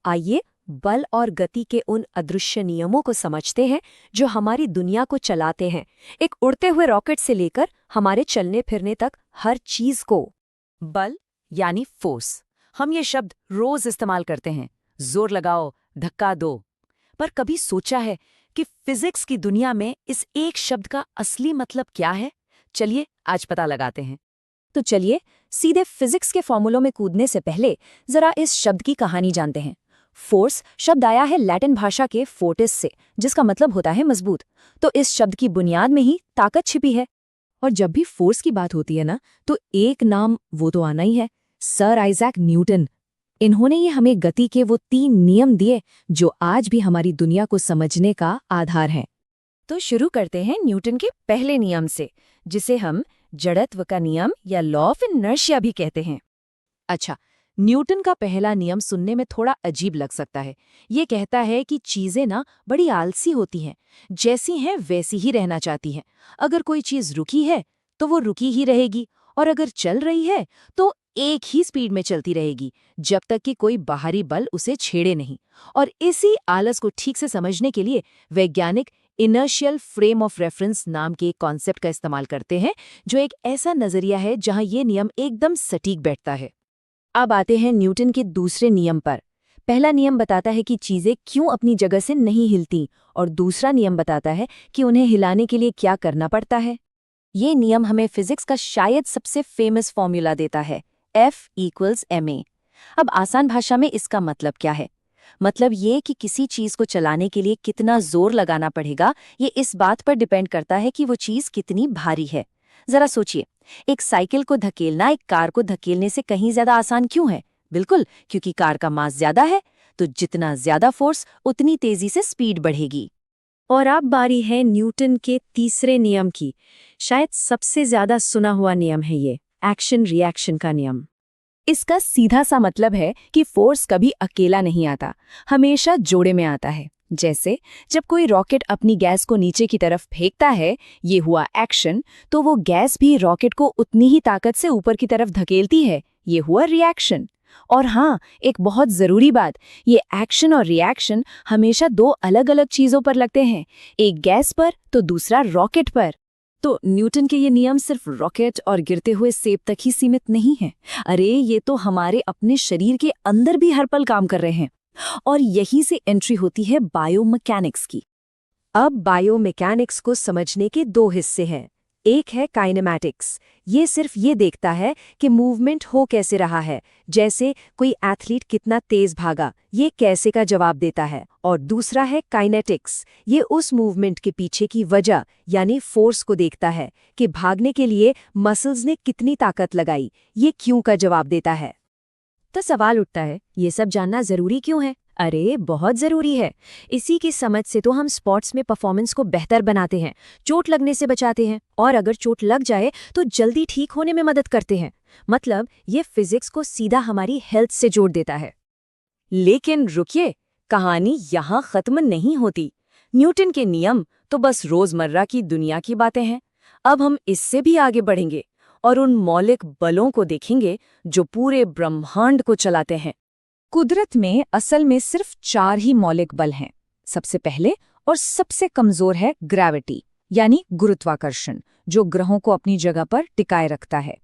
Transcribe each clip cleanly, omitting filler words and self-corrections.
आइए बल और गति के उन अदृश्य नियमों को समझते हैं जो हमारी दुनिया को चलाते हैं, एक उड़ते हुए रॉकेट से लेकर हमारे चलने फिरने तक हर चीज को। बल यानी फोर्स, हम ये शब्द रोज इस्तेमाल करते हैं, जोर लगाओ, धक्का दो। पर कभी सोचा है कि फिजिक्स की दुनिया में इस एक शब्द का असली मतलब क्या है? चलिए आज पता लगाते हैं। तो चलिए सीधे फिजिक्स के फॉर्मूलों में कूदने से पहले जरा इस शब्द की कहानी जानते हैं। फोर्स शब्द आया है लैटिन भाषा के फोर्टिस से, जिसका मतलब होता है मजबूत। तो इस शब्द की बुनियाद में ही ताकत छिपी है। और जब भी फोर्स की बात होती है ना, तो एक नाम वो तो आना ही है, सर आइजैक न्यूटन। इन्होंने ये हमें गति के वो 3 नियम दिए जो आज भी हमारी दुनिया को समझने का आधार हैं। तो शुरू करते हैं न्यूटन के पहले नियम से, जिसे हम जड़त्व का नियम या लॉ ऑफ इनर्शिया भी कहते हैं। अच्छा, न्यूटन का पहला नियम सुनने में थोड़ा अजीब लग सकता है। ये कहता है कि चीजें ना बड़ी आलसी होती हैं, जैसी हैं वैसी ही रहना चाहती हैं। अगर कोई चीज रुकी है तो वो रुकी ही रहेगी, और अगर चल रही है तो एक ही स्पीड में चलती रहेगी, जब तक कि कोई बाहरी बल उसे छेड़े नहीं। और इसी आलस को ठीक से समझने के लिए वैज्ञानिक इनर्शियल फ्रेम ऑफ रेफरेंस नाम के एक कॉन्सेप्ट का इस्तेमाल करते हैं, जो एक ऐसा नजरिया है जहां ये नियम एकदम सटीक बैठता है। अब आते हैं न्यूटन के दूसरे नियम पर। पहला नियम बताता है कि चीजें क्यों अपनी जगह से नहीं हिलती, और दूसरा नियम बताता है कि उन्हें हिलाने के लिए क्या करना पड़ता है। ये नियम हमें फिजिक्स का शायद सबसे फेमस फॉर्मूला देता है, F=ma। अब आसान भाषा में इसका मतलब क्या है? मतलब ये कि किसी चीज को चलाने के लिए कितना जोर लगाना पड़ेगा, ये इस बात पर डिपेंड करता है कि वो चीज कितनी भारी है। जरा सोचिए, एक साइकिल को धकेलना एक कार को धकेलने से कहीं ज्यादा आसान क्यों है? बिल्कुल, क्योंकि कार का मास ज्यादा है, तो जितना ज्यादा फोर्स उतनी तेजी से स्पीड बढ़ेगी। और अब बारी है न्यूटन के तीसरे नियम की। शायद सबसे ज्यादा सुना हुआ नियम है ये, एक्शन रिएक्शन का नियम। इसका सीधा सा मतलब है कि फोर्स कभी अकेला नहीं आता, हमेशा जोड़े में आता है। जैसे जब कोई रॉकेट अपनी गैस को नीचे की तरफ फेंकता है, ये हुआ एक्शन, तो वो गैस भी रॉकेट को उतनी ही ताकत से ऊपर की तरफ धकेलती है, ये हुआ रिएक्शन। और हाँ, एक बहुत जरूरी बात, ये एक्शन और रिएक्शन हमेशा 2 अलग-अलग चीजों पर लगते हैं, एक गैस पर तो दूसरा रॉकेट पर। तो न्यूटन के ये नियम सिर्फ रॉकेट और गिरते हुए सेब तक ही सीमित नहीं है। अरे ये तो हमारे अपने शरीर के अंदर भी हर पल काम कर रहे हैं। और यहीं से एंट्री होती है बायोमैकेनिक्स की। अब बायोमैकेनिक्स को समझने के 2 हिस्से हैं। एक है काइनेमैटिक्स, ये सिर्फ ये देखता है कि मूवमेंट हो कैसे रहा है, जैसे कोई एथलीट कितना तेज भागा, ये कैसे का जवाब देता है। और दूसरा है काइनेटिक्स, ये उस मूवमेंट के पीछे की वजह यानी फोर्स को देखता है कि भागने के लिए मसल्स ने कितनी ताकत लगाई, ये क्यों का जवाब देता है। तो सवाल उठता है, ये सब जानना जरूरी क्यों है? अरे बहुत जरूरी है। इसी की समझ से तो हम स्पोर्ट्स में परफॉर्मेंस को बेहतर बनाते हैं, चोट लगने से बचाते हैं, और अगर चोट लग जाए तो जल्दी ठीक होने में मदद करते हैं। मतलब ये फिजिक्स को सीधा हमारी हेल्थ से जोड़ देता है। लेकिन रुकिए, कहानी यहाँ खत्म नहीं होती। न्यूटन के नियम तो बस रोजमर्रा की दुनिया की बातें हैं। अब हम इससे भी आगे बढ़ेंगे और उन मौलिक बलों को देखेंगे जो पूरे ब्रह्मांड को चलाते हैं। कुदरत में असल में सिर्फ 4 ही मौलिक बल हैं। सबसे पहले और सबसे कमजोर है ग्रेविटी यानी गुरुत्वाकर्षण, जो ग्रहों को अपनी जगह पर टिकाए रखता है।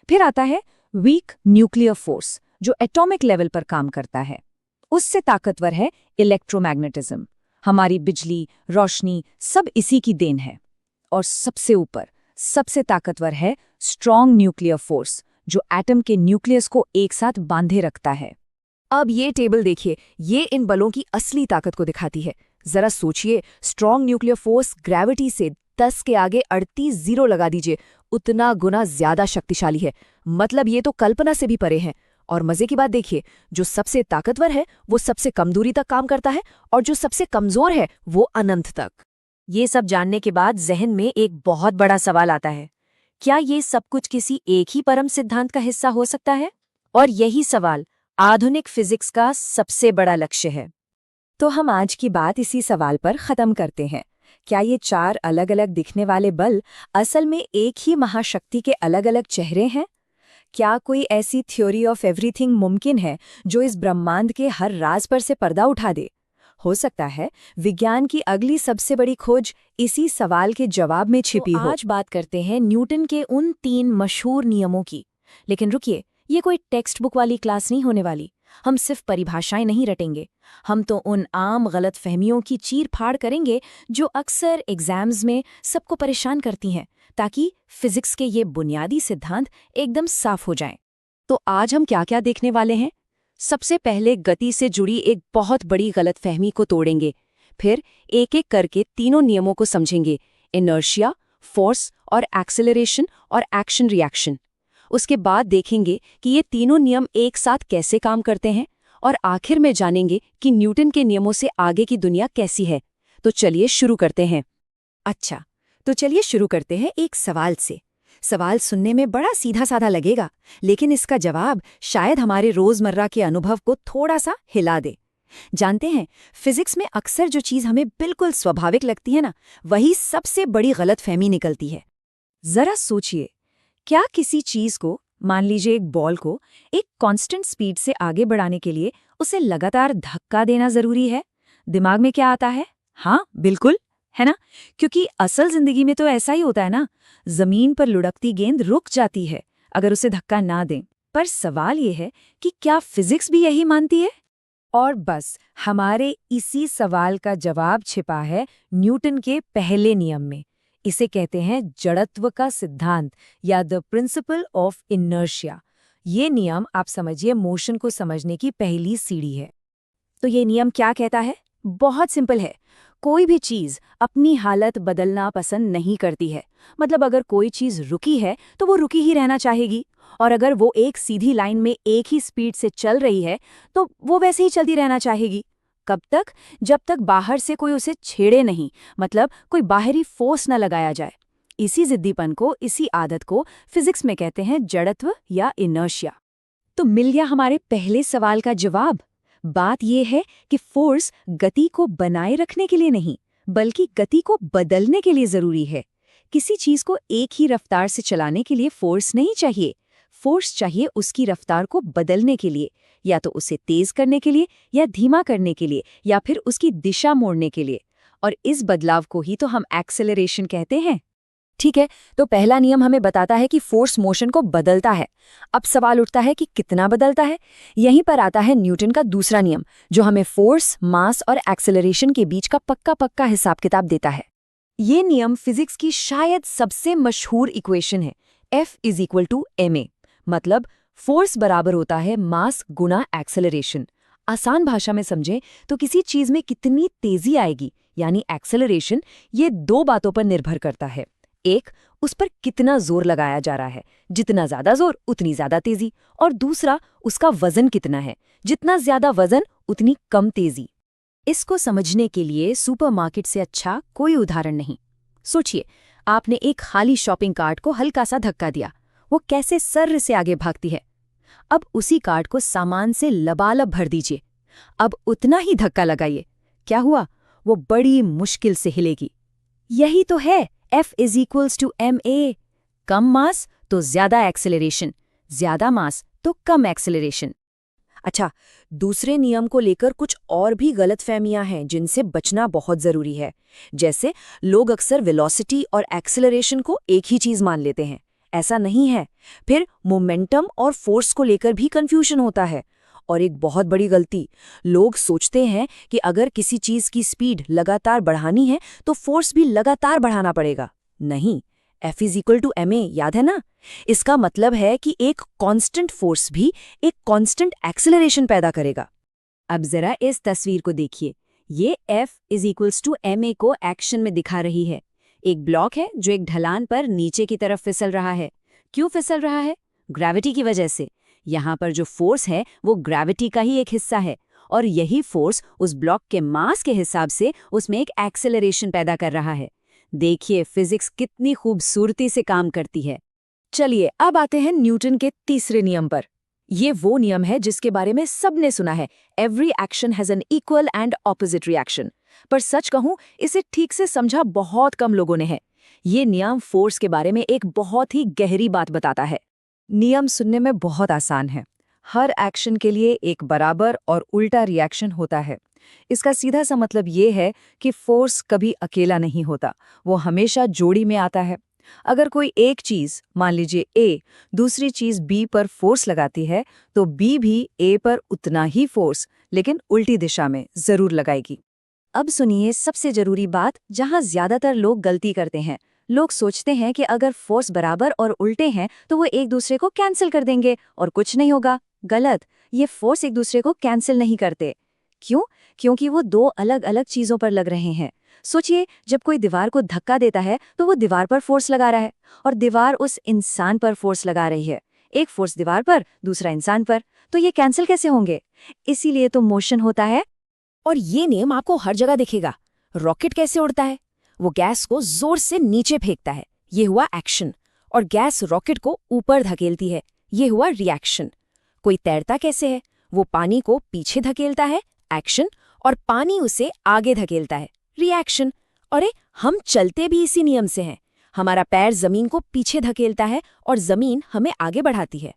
फिर आता है वीक न्यूक्लियर फोर्स, जो एटॉमिक लेवल पर काम करता है। उससे ताकतवर है इलेक्ट्रोमैग्नेटिज्म, हमारी बिजली, रोशनी सब इसी की देन है। और सबसे ऊपर सबसे ताकतवर है स्ट्रॉन्ग न्यूक्लियर फोर्स, जो एटम के न्यूक्लियस को एक साथ बांधे रखता है। अब ये टेबल देखिए, ये इन बलों की असली ताकत को दिखाती है। जरा सोचिए, स्ट्रॉन्ग न्यूक्लियर फोर्स ग्रेविटी से 10 के आगे 38 जीरो लगा दीजिए, उतना गुना ज्यादा शक्तिशाली है। मतलब ये तो कल्पना से भी परे है। और मजे की बात देखिए, जो सबसे ताकतवर है वो सबसे कम दूरी तक काम करता है, और जो सबसे कमजोर है वो अनंत तक। ये सब जानने के बाद जहन में एक बहुत बड़ा सवाल आता है, क्या ये सब कुछ किसी एक ही परम सिद्धांत का हिस्सा हो सकता है? और यही सवाल आधुनिक फिजिक्स का सबसे बड़ा लक्ष्य है। तो हम आज की बात इसी सवाल पर खत्म करते हैं। क्या ये 4 अलग अलग दिखने वाले बल असल में एक ही महाशक्ति के अलग अलग चेहरे हैं? क्या कोई ऐसी थ्योरी ऑफ एवरीथिंग मुमकिन है जो इस ब्रह्मांड के हर राज पर से पर्दा उठा दे? हो सकता है विज्ञान की अगली सबसे बड़ी खोज इसी सवाल के जवाब में छिपी हो। आज बात करते हैं न्यूटन के उन 3 मशहूर नियमों की। लेकिन रुकिए, ये कोई टेक्स्ट बुक वाली क्लास नहीं होने वाली। हम सिर्फ परिभाषाएं नहीं रटेंगे, हम तो उन आम गलत फहमियों की चीर फाड़ करेंगे जो अक्सर एग्जाम्स में सबको परेशान करती हैं, ताकि फिजिक्स के ये बुनियादी सिद्धांत एकदम साफ हो जाएं। तो आज हम क्या क्या देखने वाले हैं? सबसे पहले गति से जुड़ी एक बहुत बड़ी गलतफहमी को तोड़ेंगे। फिर एक एक करके तीनों नियमों को समझेंगे, इनर्शिया, फोर्स और एक्सेलरेशन और एक्शन रिएक्शन। उसके बाद देखेंगे कि ये तीनों नियम एक साथ कैसे काम करते हैं, और आखिर में जानेंगे कि न्यूटन के नियमों से आगे की दुनिया कैसी है। तो चलिए शुरू करते हैं। तो चलिए शुरू करते हैं एक सवाल से। सवाल सुनने में बड़ा सीधा साधा लगेगा, लेकिन इसका जवाब शायद हमारे रोजमर्रा के अनुभव को थोड़ा सा हिला दे। जानते हैं, फिजिक्स में अक्सर जो चीज़ हमें बिल्कुल स्वाभाविक लगती है ना, वही सबसे बड़ी गलतफहमी निकलती है। जरा सोचिए, क्या किसी चीज़ को, मान लीजिए एक बॉल को, एक कांस्टेंट स्पीड से आगे बढ़ाने के लिए उसे लगातार धक्का देना जरूरी है? दिमाग में क्या आता है? हाँ, बिल्कुल, है ना? क्योंकि असल जिंदगी में तो ऐसा ही होता है ना। जमीन पर लुढ़कती गेंद रुक जाती है अगर उसे धक्का ना दें। पर सवाल ये है कि क्या फिजिक्स भी यही मानती है? और बस हमारे इसी सवाल का जवाब छिपा है न्यूटन के पहले नियम में। इसे कहते हैं जड़त्व का सिद्धांत, या द प्रिंसिपल ऑफ इनर्शिया। ये नियम, आप समझिए, मोशन को समझने की पहली सीढ़ी है। तो ये नियम क्या कहता है? बहुत सिंपल है। कोई भी चीज़ अपनी हालत बदलना पसंद नहीं करती है। मतलब अगर कोई चीज़ रुकी है तो वो रुकी ही रहना चाहेगी, और अगर वो एक सीधी लाइन में एक ही स्पीड से चल रही है तो वो वैसे ही चलती रहना चाहेगी। कब तक? जब तक बाहर से कोई उसे छेड़े नहीं, मतलब कोई बाहरी फोर्स न लगाया जाए। इसी जिद्दीपन को, इसी आदत को फिजिक्स में कहते हैं जड़त्व या इनर्शिया। तो मिल गया हमारे पहले सवाल का जवाब। बात यह है कि फोर्स गति को बनाए रखने के लिए नहीं, बल्कि गति को बदलने के लिए जरूरी है। किसी चीज को एक ही रफ्तार से चलाने के लिए फोर्स नहीं चाहिए। फोर्स चाहिए उसकी रफ्तार को बदलने के लिए, या तो उसे तेज करने के लिए, या धीमा करने के लिए, या फिर उसकी दिशा मोड़ने के लिए। और इस बदलाव को ही तो हम एक्सेलरेशन कहते हैं। ठीक है, तो पहला नियम हमें बताता है कि फोर्स मोशन को बदलता है। अब सवाल उठता है कि कितना बदलता है? यहीं पर आता है न्यूटन का दूसरा नियम, जो हमें फोर्स, मास और एक्सेलरेशन के बीच का पक्का हिसाब किताब देता है। ये नियम फिजिक्स की शायद सबसे मशहूर इक्वेशन है, F=ma। मतलब फोर्स बराबर होता है मास गुणा एक्सेलरेशन। आसान भाषा में समझें तो किसी चीज में कितनी तेजी आएगी, यानी एक्सेलरेशन, ये 2 बातों पर निर्भर करता है। एक, उस पर कितना जोर लगाया जा रहा है, जितना ज्यादा जोर उतनी ज्यादा तेजी। और दूसरा, उसका वजन कितना है, जितना ज्यादा वजन उतनी कम तेजी। इसको समझने के लिए सुपरमार्केट से अच्छा कोई उदाहरण नहीं। सोचिए, आपने एक खाली शॉपिंग कार्ट को हल्का सा धक्का दिया, वो कैसे सर्र से आगे भागती है। अब उसी कार्ट को सामान से लबालब भर दीजिए। अब उतना ही धक्का लगाइए, क्या हुआ? वो बड़ी मुश्किल से हिलेगी। यही तो है F=ma। कम मास तो ज्यादा एक्सेलरेशन, ज्यादा मास तो कम एक्सेलरेशन। अच्छा, दूसरे नियम को लेकर कुछ और भी गलतफहमियां हैं जिनसे बचना बहुत जरूरी है। जैसे लोग अक्सर वेलोसिटी और एक्सेलरेशन को एक ही चीज मान लेते हैं। ऐसा नहीं है। फिर मोमेंटम और फोर्स को लेकर भी कंफ्यूजन होता है। और एक बहुत बड़ी गलती, लोग सोचते हैं कि अगर किसी चीज की स्पीड लगातार बढ़ानी है तो फोर्स भी लगातार बढ़ाना पड़ेगा। नहीं, F=ma, याद है ना? इसका मतलब है कि एक कांस्टेंट फोर्स भी एक कांस्टेंट एक्सेलरेशन पैदा करेगा। अब जरा इस तस्वीर को देखिए। ये F=ma को एक्शन में दिखा रही है। एक ब्लॉक है जो एक ढलान पर नीचे की तरफ फिसल रहा है। क्यों फिसल रहा है? ग्रेविटी की वजह से। यहाँ पर जो फोर्स है वो ग्रेविटी का ही एक हिस्सा है, और यही फोर्स उस ब्लॉक के मास के हिसाब से उसमें एक एक्सेलरेशन पैदा कर रहा है। देखिए फिजिक्स कितनी खूबसूरती से काम करती है। चलिए अब आते हैं न्यूटन के तीसरे नियम पर। ये वो नियम है जिसके बारे में सबने सुना है, every action has an equal and opposite reaction. पर सच कहूं, इसे ठीक से समझा बहुत कम लोगों ने है। ये नियम फोर्स के बारे में एक बहुत ही गहरी बात बताता है। नियम सुनने में बहुत आसान है। हर एक्शन के लिए एक बराबर और उल्टा रिएक्शन होता है। इसका सीधा सा मतलब ये है कि फोर्स कभी अकेला नहीं होता, वो हमेशा जोड़ी में आता है। अगर कोई एक चीज, मान लीजिए ए, दूसरी चीज बी पर फोर्स लगाती है, तो बी भी ए पर उतना ही फोर्स, लेकिन उल्टी दिशा में जरूर लगाएगी। अब सुनिए सबसे जरूरी बात, जहां ज्यादातर लोग गलती करते हैं। लोग सोचते हैं कि अगर फोर्स बराबर और उल्टे हैं तो वो एक दूसरे को कैंसिल कर देंगे और कुछ नहीं होगा। गलत। ये फोर्स एक दूसरे को कैंसिल नहीं करते। क्यों? क्योंकि वो दो अलग अलग चीजों पर लग रहे हैं। सोचिए, जब कोई दीवार को धक्का देता है तो वो दीवार पर फोर्स लगा रहा है, और दीवार उस इंसान पर फोर्स लगा रही है। एक फोर्स दीवार पर, दूसरा इंसान पर, तो ये कैंसिल कैसे होंगे? इसीलिए तो मोशन होता है। और ये नियम आपको हर जगह दिखेगा। रॉकेट कैसे उड़ता है? वो गैस को जोर से नीचे फेंकता है, ये हुआ एक्शन। और गैस रॉकेट को ऊपर धकेलती है, ये हुआ रिएक्शन। कोई तैरता कैसे है? वो पानी को पीछे धकेलता है, एक्शन, और पानी उसे आगे धकेलता है, रिएक्शन। अरे, हम चलते भी इसी नियम से हैं। हमारा पैर जमीन को पीछे धकेलता है और जमीन हमें आगे बढ़ाती है।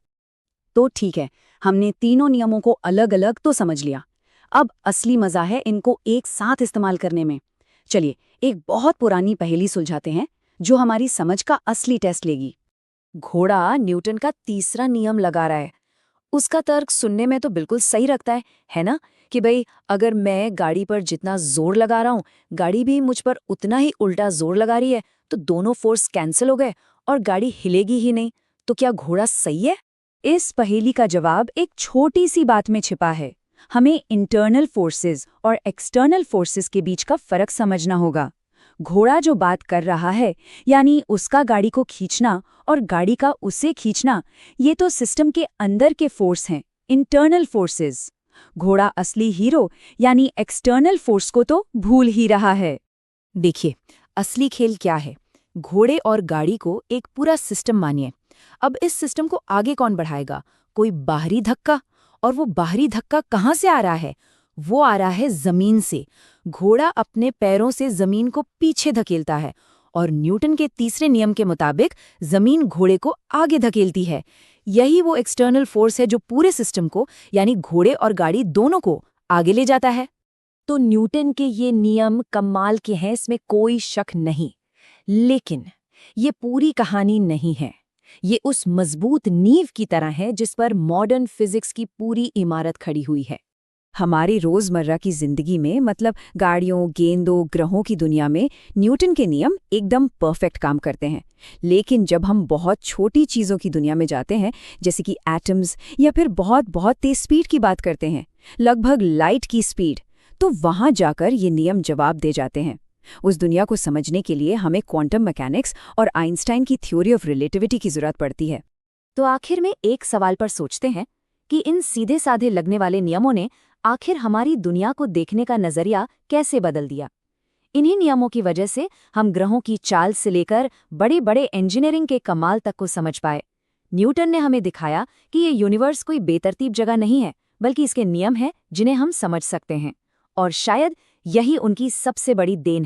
तो ठीक है, हमने तीनों नियमों को अलग अलग तो समझ लिया। अब असली मजा है इनको एक साथ इस्तेमाल करने में। चलिए, एक बहुत पुरानी पहेली सुलझाते हैं जो हमारी समझ का असली टेस्ट लेगी। घोड़ा न्यूटन का तीसरा नियम लगा रहा है। उसका तर्क सुनने में तो बिल्कुल सही रखता है ना? कि भाई, अगर मैं गाड़ी पर जितना जोर लगा रहा हूं, गाड़ी भी मुझ पर उतना ही उल्टा जोर लगा रही है, तो दोनों फोर्स कैंसिल हो गए और गाड़ी हिलेगी ही नहीं। तो क्या घोड़ा सही है? इस पहेली का जवाब एक छोटी सी बात में छिपा है। हमें इंटरनल फोर्सेस और एक्सटर्नल फोर्सेस के बीच का फर्क समझना होगा। घोड़ा जो बात कर रहा है, यानी उसका गाड़ी को खींचना और गाड़ी का उसे खींचना, ये तो सिस्टम के अंदर के फोर्स हैं, इंटरनल फोर्सेस। घोड़ा असली हीरो यानी एक्सटर्नल फोर्स को तो भूल ही रहा है। देखिए, असली खेल क्या है। घोड़े और गाड़ी को एक पूरा सिस्टम मानिए। अब इस सिस्टम को आगे कौन बढ़ाएगा? कोई बाहरी धक्का। और वो बाहरी धक्का कहाँ से आ रहा है? वो आ रहा है जमीन से। घोड़ा अपने पैरों से जमीन को पीछे धकेलता है, और न्यूटन के तीसरे नियम के मुताबिक जमीन घोड़े को आगे धकेलती है। यही वो एक्सटर्नल फोर्स है जो पूरे सिस्टम को, यानी घोड़े और गाड़ी दोनों को, आगे ले जाता है। तो न्यूटन के ये नियम कमाल के हैं, इसमें कोई शक नहीं। लेकिन ये पूरी कहानी नहीं है। ये उस मजबूत नींव की तरह है जिस पर मॉडर्न फिजिक्स की पूरी इमारत खड़ी हुई है। हमारी रोजमर्रा की जिंदगी में, मतलब गाड़ियों, गेंदों, ग्रहों की दुनिया में, न्यूटन के नियम एकदम परफेक्ट काम करते हैं। लेकिन जब हम बहुत छोटी चीजों की दुनिया में जाते हैं, जैसे कि एटम्स, या फिर बहुत बहुत तेज स्पीड की बात करते हैं, लगभग लाइट की स्पीड, तो वहां जाकर ये नियम जवाब दे जाते हैं। उस दुनिया को समझने के लिए हमें क्वांटम मैकेनिक्स और आइंस्टाइन की थ्योरी ऑफ रिलेटिविटी की जरूरत पड़ती है। तो आखिर में एक सवाल पर सोचते हैं कि इन सीधे साधे लगने वाले नियमों ने आखिर हमारी दुनिया को देखने का नजरिया कैसे बदल दिया। इन्हीं नियमों की वजह से हम ग्रहों की चाल से लेकर बड़े बड़े इंजीनियरिंग के कमाल तक को समझ पाए। न्यूटन ने हमें दिखाया कि ये यूनिवर्स कोई बेतरतीब जगह नहीं है, बल्कि इसके नियम हैं जिन्हें हम समझ सकते हैं। और शायद यही उनकी सबसे बड़ी देन है।